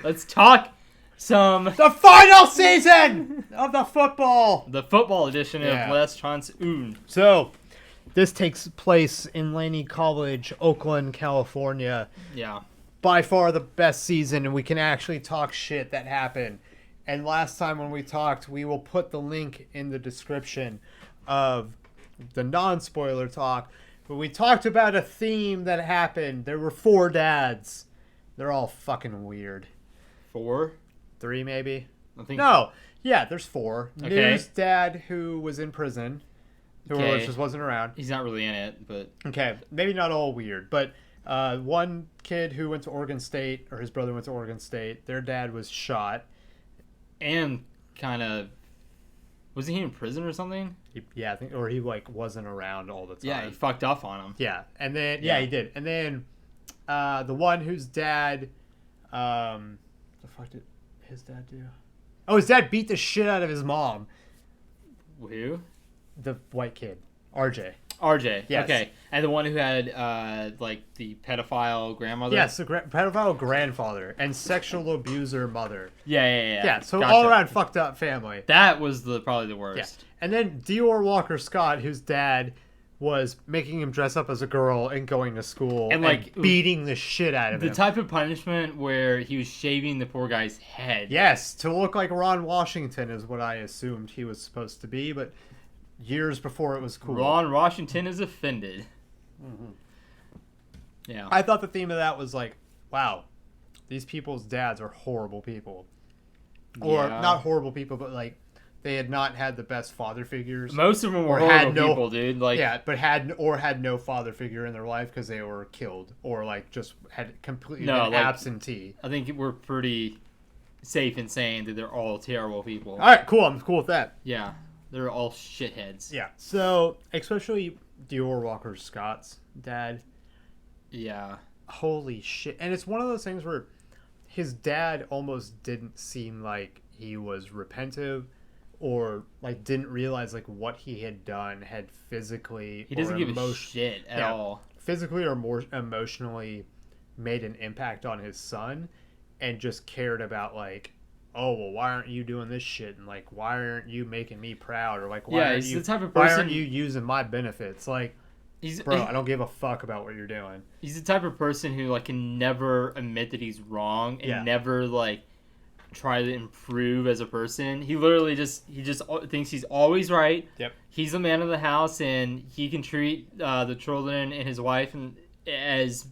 Let's talk the final season of the football. The football edition of Les Chance Un. So, this takes place in Laney College, Oakland, California. Yeah. By far the best season, and we can actually talk shit that happened. And last time when we talked, we will put the link in the description of the non-spoiler talk. But we talked about a theme that happened. There were 4 dads. They're all fucking weird. 4? 3 maybe? I think. No. Yeah, there's 4. Okay. News dad who was in prison. Who just wasn't around. He's not really in it, but... Okay, maybe not all weird, but one kid who went to Oregon State, or his brother went to Oregon State, their dad was shot. And kind of... Wasn't he in prison or something? I think, or he wasn't around all the time. Yeah, he fucked off on him. Yeah, and then he did, and then the one whose dad, the fuck did his dad do? Oh, his dad beat the shit out of his mom. Who? The white kid, RJ. RJ. Yes. Okay, and the one who had the pedophile grandmother. Yes, the pedophile grandfather and sexual abuser mother. Yeah. Yeah, so gotcha. all around fucked up family. That was probably the worst. Yeah. And then Dior Walker Scott, whose dad was making him dress up as a girl and going to school and beating the shit out of him. The type of punishment where he was shaving the poor guy's head. Yes, to look like Ron Washington is what I assumed he was supposed to be, but years before it was cool. Ron Washington is offended. Mm-hmm. Yeah. I thought the theme of that was wow, these people's dads are horrible people. Or not horrible people, but they had not had the best father figures. Most of them were horrible people, dude. But had no father figure in their life because they were killed or just had completely been absentee. I think we're pretty safe in saying that they're all terrible people. All right, cool. I'm cool with that. Yeah, they're all shitheads. Yeah. So especially Dior Walker Scott's dad. Yeah. Holy shit! And it's one of those things where his dad almost didn't seem like he was repentive. Or didn't realize what he had done had physically. He doesn't give a shit at all. Physically or more emotionally made an impact on his son, and just cared about oh well, why aren't you doing this shit? And why aren't you making me proud? Or why aren't you? The type of person, why aren't you using my benefits? I don't give a fuck about what you're doing. He's the type of person who can never admit that he's wrong and never try to improve as a person. He literally just thinks he's always right. Yep. He's the man of the house, and he can treat the children and his wife as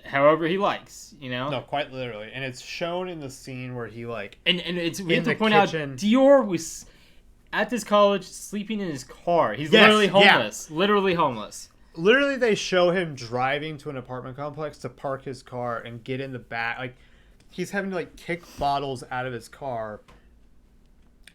however he likes. No, quite literally, and it's shown in the scene where he and it's we have to point out Dior was at this college sleeping in his car. He's literally homeless. Yeah. Literally homeless. Literally, they show him driving to an apartment complex to park his car and get in the back. He's having to kick bottles out of his car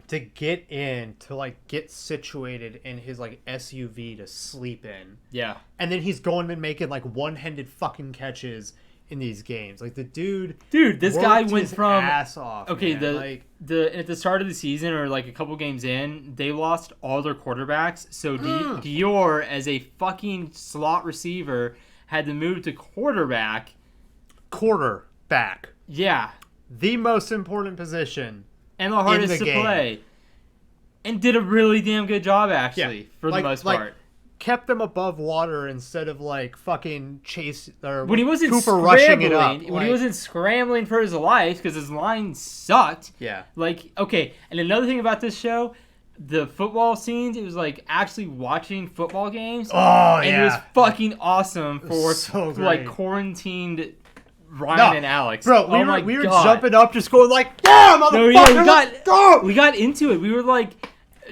to get in to get situated in his SUV to sleep in. Yeah. And then he's going and making one-handed fucking catches in these games. The dude, this guy went from ass off. Okay, man. at the start of the season or a couple games in, they lost all their quarterbacks. So Dior, as a fucking slot receiver, had to move to quarterback. Yeah. The most important position. And the hardest to play. And did a really damn good job, actually, for the most part. Kept them above water instead of fucking chase or when he wasn't Cooper rushing it up. When he wasn't scrambling for his life because his line sucked. Yeah. Okay, and another thing about this show, the football scenes, it was actually watching football games. Oh, and it was fucking awesome for quarantined Ryan and Alex. Bro, we were jumping up just going yeah, motherfucker, we got into it. We were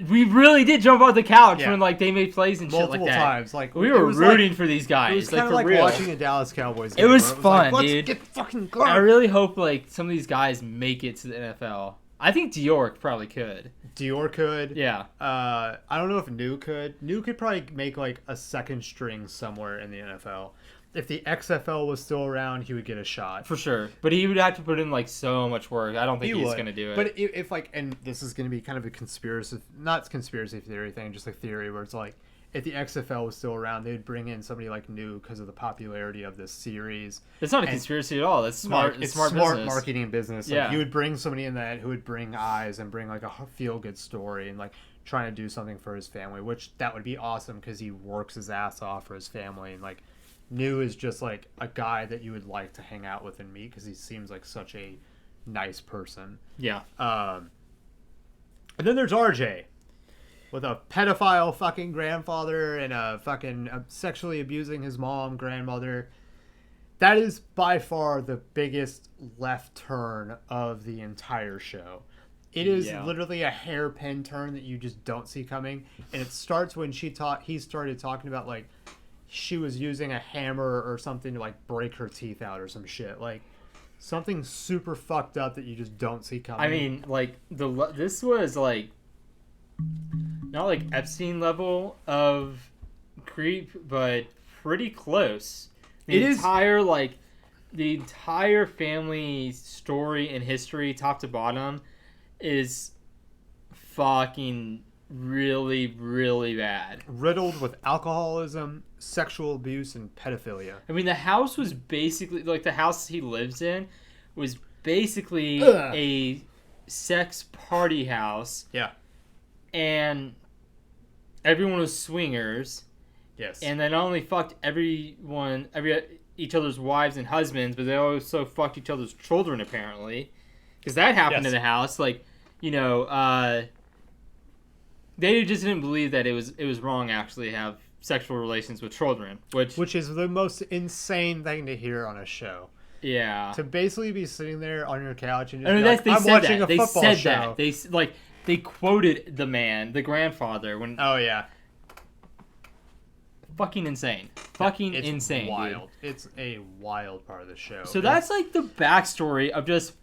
we really did jump off the couch when they made plays and multiple shit like that. Multiple times. We were rooting for these guys. It was kind of like watching a Dallas Cowboys game. It was fun, dude. Let's get fucking going. I really hope some of these guys make it to the NFL. I think Dior probably could. Dior could. Yeah. I don't know if New could. New could probably make a second string somewhere in the NFL. If the XFL was still around, he would get a shot. For sure. But he would have to put in so much work. I don't think he's going to do it. But if and this is going to be kind of a not conspiracy theory thing, just theory where it's if the XFL was still around, they would bring in somebody like New because of the popularity of this series. It's not a conspiracy at all. That's smart. It's smart business. Marketing and business. Like, you would bring somebody in that who would bring eyes and bring like a feel good story and like trying to do something for his family, which that would be awesome because he works his ass off for his family. And like New is just like a guy that you would like to hang out with and meet because he seems like such a nice person. Yeah. And then there's RJ. With a pedophile fucking grandfather and a fucking sexually abusing his mom, grandmother. That is by far the biggest left turn of the entire show. It is literally a hairpin turn that you just don't see coming. And it starts when he started talking about like she was using a hammer or something to like break her teeth out or some shit. Like something super fucked up that you just don't see coming. I mean, like this was like not like Epstein level of creep, but pretty close. The entire family story and history, top to bottom, is fucking really, really bad. Riddled with alcoholism, sexual abuse, and pedophilia. I mean, the house was basically like the house he lives in was basically a sex party house. Yeah. And everyone was swingers. Yes. And they not only fucked each other's wives and husbands, but they also fucked each other's children, apparently. Because that happened in the house. Like, you know, they just didn't believe that it was wrong, actually, to have sexual relations with children. Which is the most insane thing to hear on a show. Yeah. To basically be sitting there on your couch and just I'm watching a football show. They quoted the man, the grandfather, when... Oh, yeah. Fucking insane. Fucking insane, wild. Dude. It's a wild part of the show. So that's like the backstory of just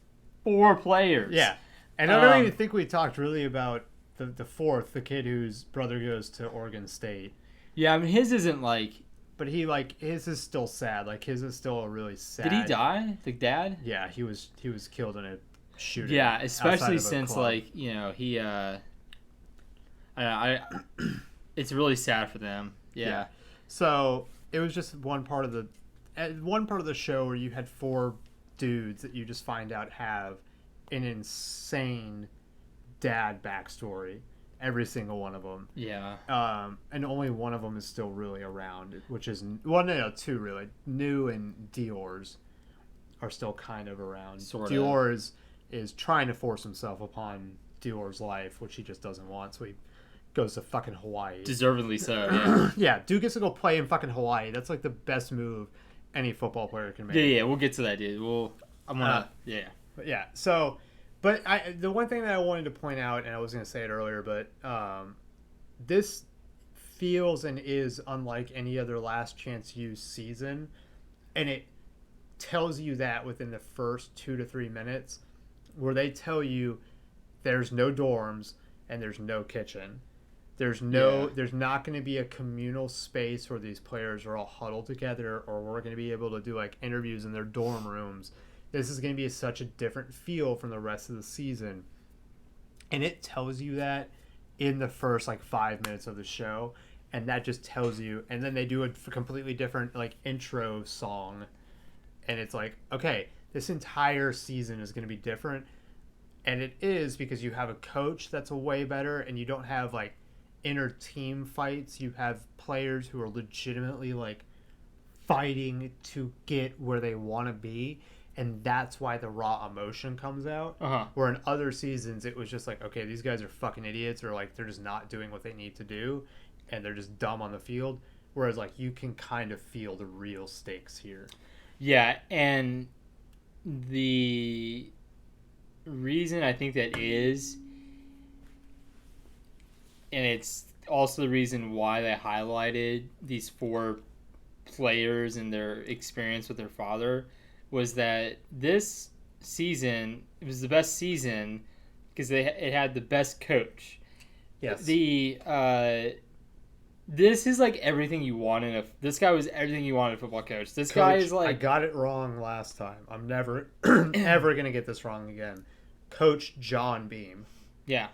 4 players. Yeah. And I don't even think we talked really about the fourth, the kid whose brother goes to Oregon State. Yeah, I mean, his isn't like... But his is still sad. Like, his is still a really sad... Did he die? The dad? Yeah, he was killed in a shooting. Yeah, especially since, like, you know, he... it's really sad for them. Yeah. So it was just one part of the show where you had 4 dudes that you just find out have an insane dad backstory. Every single one of them. Yeah. And only one of them is still really around, which is 2 really. New and Dior's are still kind of around. Sorta. Dior's is trying to force himself upon Dior's life, which he just doesn't want. So he goes to fucking Hawaii. Deservedly so, yeah. Yeah, dude gets to go play in fucking Hawaii. That's like the best move any football player can make. Yeah, we'll get to that, dude. But the one thing that I wanted to point out, and I was going to say it earlier, but this feels and is unlike any other Last Chance U season, and it tells you that within the first 2 to 3 minutes, where they tell you there's no dorms and there's no kitchen. There's not going to be a communal space where these players are all huddled together, or we're going to be able to do like interviews in their dorm rooms. This is going to be such a different feel from the rest of the season. And it tells you that in the first like 5 minutes of the show. And that just tells you. And then they do a completely different like intro song. And it's like, okay, this entire season is going to be different. And it is because you have a coach that's a way better, and you don't have like inner team fights. You have players who are legitimately like fighting to get where they want to be. And that's why the raw emotion comes out. Where in other seasons, it was just like, okay, these guys are fucking idiots, or like they're just not doing what they need to do, and they're just dumb on the field. Whereas like you can kind of feel the real stakes here. Yeah, and the reason I think that is, and it's also the reason why they highlighted these 4 players and their experience with their father, was that this season, it was the best season because it had the best coach. Yes. This is like everything you want this guy was everything you wanted in a football coach. This guy is like... I got it wrong last time. I'm never, ever going to get this wrong again. Coach John Beam. Yeah.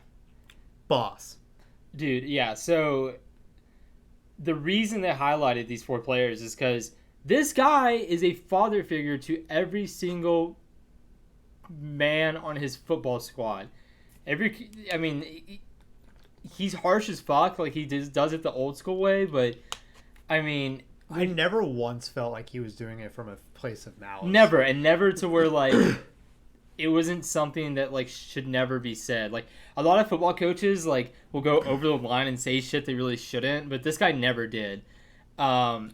Boss. Dude, yeah. So the reason they highlighted these 4 players is because this guy is a father figure to every single man on his football squad. He's harsh as fuck. Like, he does it the old school way, but, I mean... I never once felt like he was doing it from a place of malice. Never to where, like, it wasn't something that, like, should never be said. Like, a lot of football coaches, like, will go over the line and say shit they really shouldn't, but this guy never did.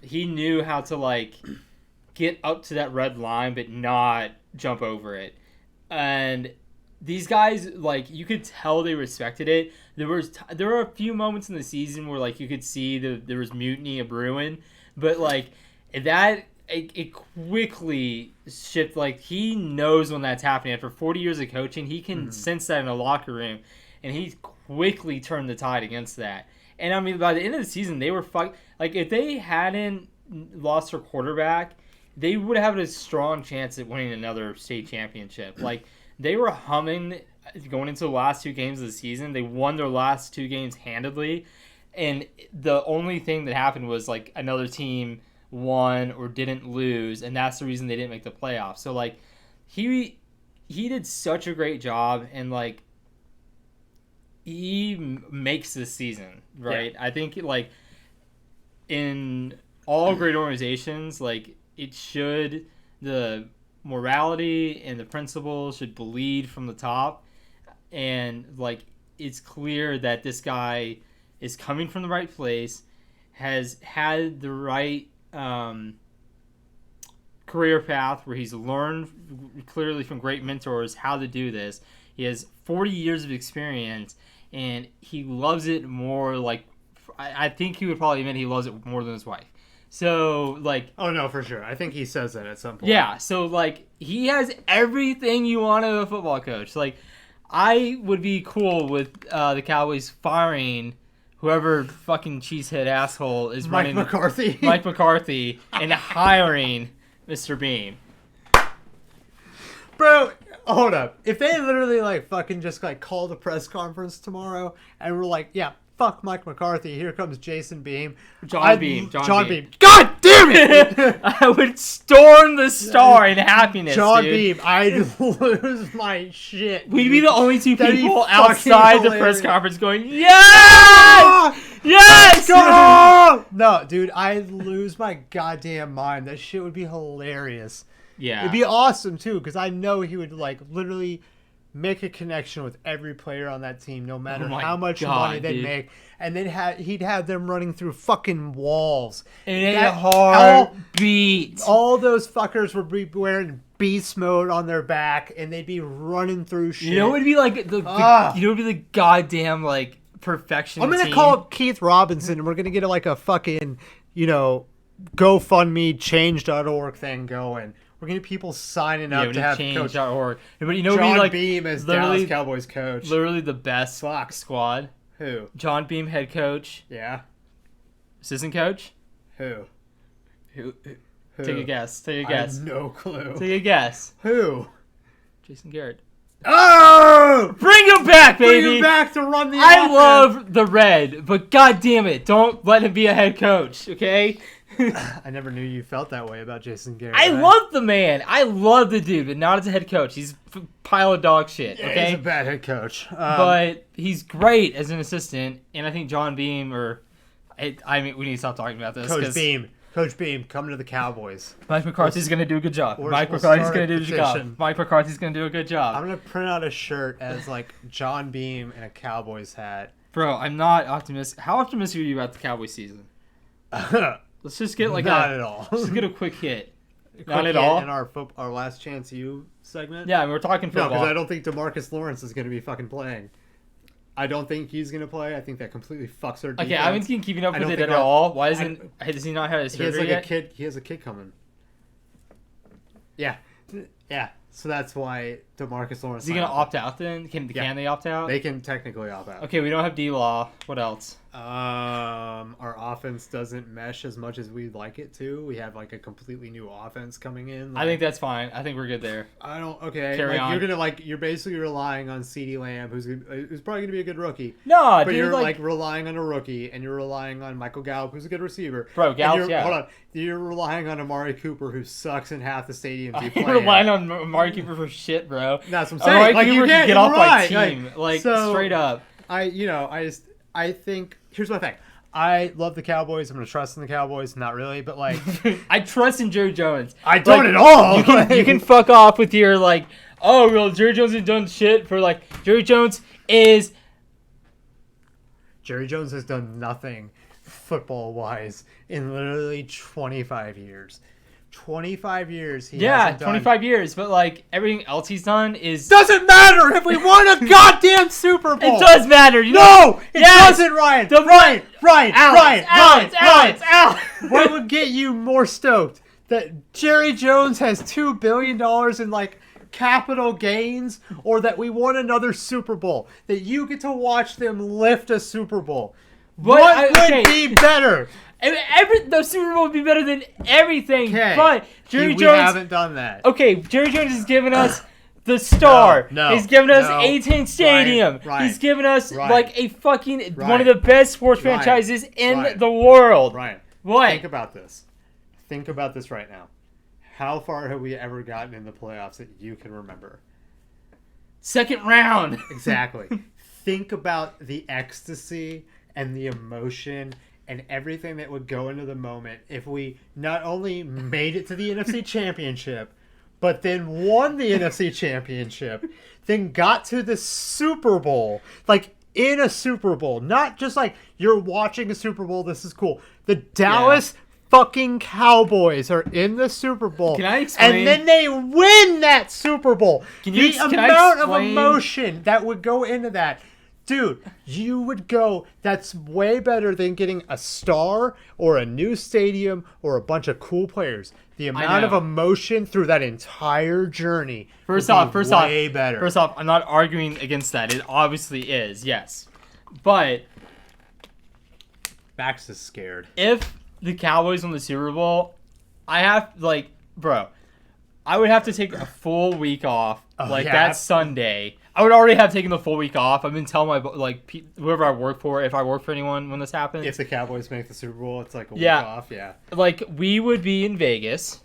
He knew how to, like, get up to that red line, but not jump over it. And these guys, like, you could tell they respected it. There were a few moments in the season where, like, you could see there was mutiny a brewing, but, like, it quickly shifted. Like, he knows when that's happening. After 40 years of coaching, he can sense that in the locker room, and he quickly turned the tide against that. And, I mean, by the end of the season, they were like, if they hadn't lost their quarterback, they would have a strong chance at winning another state championship. Like, they were humming going into the last 2 games of the season. They won their last 2 games handedly, and the only thing that happened was, like, another team won or didn't lose, and that's the reason they didn't make the playoffs. So, like, he did such a great job, and, like, he makes this season, right? Yeah. I think, like, in all great organizations, like, the morality and the principles should bleed from the top, and, like, it's clear that this guy is coming from the right place, has had the right career path where he's learned clearly from great mentors how to do this. He has 40 years of experience, and he loves it more. Like, I think he would probably admit he loves it more than his wife. So, like... Oh, no, for sure. I think he says that at some point. Yeah, so, like, he has everything you want of a football coach. Like, I would be cool with the Cowboys firing whoever fucking cheesehead asshole is running... Mike McCarthy. Mike McCarthy, and hiring Mr. Beam. Bro, hold up. If they literally, like, fucking just, like, called a press conference tomorrow and were like, yeah, fuck Mike McCarthy, here comes Jason Beam. John Beam. God damn it! I would storm the star in happiness, John dude. Beam, I'd lose my shit. We'd be the only 2 That'd people be outside the hilarious. press conference going, yes! Yes! Go! No, dude, I'd lose my goddamn mind. That shit would be hilarious. Yeah. It'd be awesome, too, because I know he would, like, literally make a connection with every player on that team, no matter how much money they make. And then he'd have them running through fucking walls. And a heartbeat. All those fuckers would be wearing beast mode on their back, and they'd be running through shit. You know what would be like the goddamn, like, perfection I'm gonna team? call up Keith Robinson, and we're gonna get like a fucking, GoFundMe change.org thing going. We're gonna get people signing up to have change.org. But John like, Beam as Dallas Cowboys coach. Literally the best squad. Who? John Beam head coach. Yeah. Assistant coach. Who? Take a guess. I have no clue. Take a guess. Who? Jason Garrett. Oh! Bring him back, baby! Bring him back to run the I offense. love the Red, but god damn it, don't let him be a head coach, okay? I never knew you felt that way about Jason Garrett. I love the man. I love the dude, but not as a head coach. He's a pile of dog shit, okay? Yeah, he's a bad head coach. But he's great as an assistant, and I think John Beam, we need to stop talking about this. Coach Beam, come to the Cowboys. Mike McCarthy's going to do a good job. Mike McCarthy's going to do a good job. I'm going to print out a shirt as, like, John Beam and a Cowboys hat. Bro, I'm not optimistic. How optimistic are you about the Cowboys season? Let's just get like not at all. Just get a quick hit. Not at all. In our last chance you segment. Yeah, we're talking football. No, because I don't think DeMarcus Lawrence is going to be fucking playing. I don't think he's going to play. I think that completely fucks our defense. Okay, I haven't been keeping up with it at all. Why does he not have his surgery yet? He has a kid coming. Yeah. Yeah. So that's why DeMarcus Lawrence. Is he gonna opt out then? Can they opt out? They can technically opt out. Okay, we don't have D-Law. What else? Our offense doesn't mesh as much as we'd like it to. We have like a completely new offense coming in. Like, I think that's fine. I think we're good there. I don't. Okay, Carry on. You're basically relying on CeeDee Lamb, who's probably gonna be a good rookie. No, but dude, you're like relying on a rookie, and you're relying on Michael Gallup, who's a good receiver. Bro, Gallup, yeah. Hold on, you're relying on Amari Cooper, who sucks in half the stadiums you play. You're relying on Amari Cooper for shit, bro. That's what I'm saying. Amari Like Cooper you can get off right. my team, like so, straight up. I think here's my thing. I love the Cowboys. I'm gonna trust in the Cowboys. Not really, but like I trust in Jerry Jones. I don't at all. You can fuck off with your like, oh well, Jerry Jones has done shit for like Jerry Jones has done nothing football wise in literally 25 years. 25 years. He hasn't done 25 years, but like everything else he's done is doesn't matter if we won a goddamn Super Bowl. It does matter. No, it doesn't, Ryan. Ryan. What would get you more stoked? That Jerry Jones has $2 billion in like capital gains, or that we won another Super Bowl? That you get to watch them lift a Super Bowl. What would be better? The Super Bowl would be better than everything, but Jerry Jones... We haven't done that. Okay, Jerry Jones has given us the Star. No, he's given us A-10 Stadium. Ryan, he's given us like a fucking one of Ryan, the best sports franchises in the world. Ryan, what? Think about this. Think about this right now. How far have we ever gotten in the playoffs that you can remember? Second round. Exactly. Think about the ecstasy and the emotion and everything that would go into the moment if we not only made it to the NFC Championship, but then won the NFC Championship, then got to the Super Bowl, like in a Super Bowl, not just like you're watching a Super Bowl, this is cool. The Dallas fucking Cowboys are in the Super Bowl. Can I explain? And then they win that Super Bowl. The amount of emotion that would go into that. Dude, you would go, that's way better than getting a star or a new stadium or a bunch of cool players. The amount of emotion through that entire journey First off, better. First off, I'm not arguing against that. It obviously is, yes. But Max is scared. If the Cowboys won the Super Bowl, I have, like, bro, I would have to take a full week off, that Sunday. I would already have taken the full week off. I've been telling my whoever I work for, if I work for anyone when this happens. If the Cowboys make the Super Bowl, it's like a week off. Yeah. Like we would be in Vegas,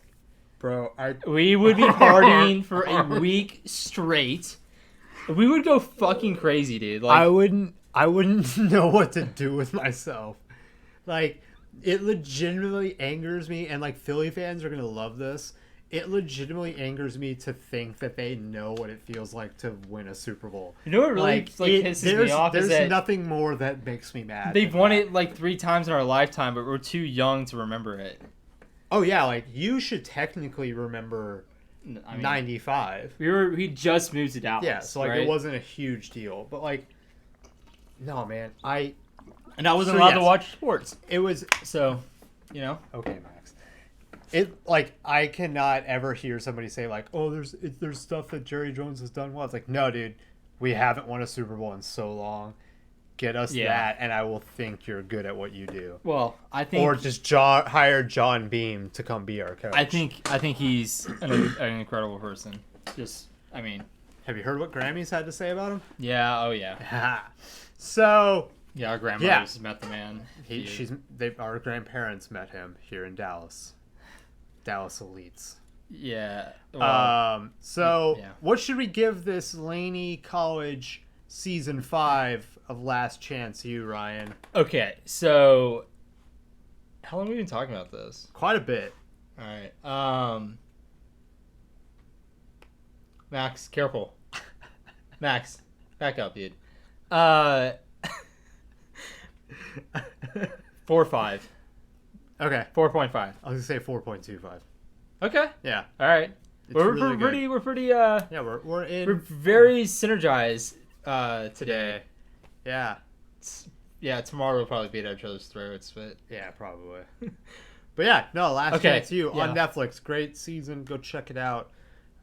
bro. We would be partying for a week straight. We would go fucking crazy, dude. Like I wouldn't know what to do with myself. Like it legitimately angers me, and like Philly fans are gonna love this. It legitimately angers me to think that they know what it feels like to win a Super Bowl. You know what really pisses me off? There's nothing more that makes me mad. They've won it like 3 times in our lifetime, but we're too young to remember it. Oh yeah, like you should technically remember 95. We just moved to Dallas. Yeah, so like it wasn't a huge deal, but like, no man, I wasn't allowed to watch sports. It was so, you know. Okay, Max. It like I cannot ever hear somebody say like, "Oh, there's stuff that Jerry Jones has done well." It's like, no, dude, we haven't won a Super Bowl in so long. Get us that, and I will think you're good at what you do. Well, I think, or just hire John Beam to come be our coach. I think he's an incredible person. I mean, have you heard what Grammys had to say about him? Yeah. Oh yeah. So. Yeah, our grandmothers met the man. Our grandparents met him here in Dallas. Dallas elites. Yeah. Well, what should we give this Laney College season 5 of Last Chance U, Ryan? Okay, so how long have we been talking about this? Quite a bit. All right. Max, careful. Max, back up, dude. 4 or 5. Okay. 4.5. I was gonna say 4.25. Okay. Yeah. All right. We're pretty. Yeah, we're very synergized today. Yeah. Tomorrow we'll probably beat each other's throats, but yeah, probably. But yeah, no, Last Chance U on Netflix. Great season. Go check it out.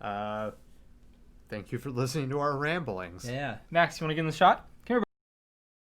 Thank you for listening to our ramblings. Yeah. Max, you want to get in the shot?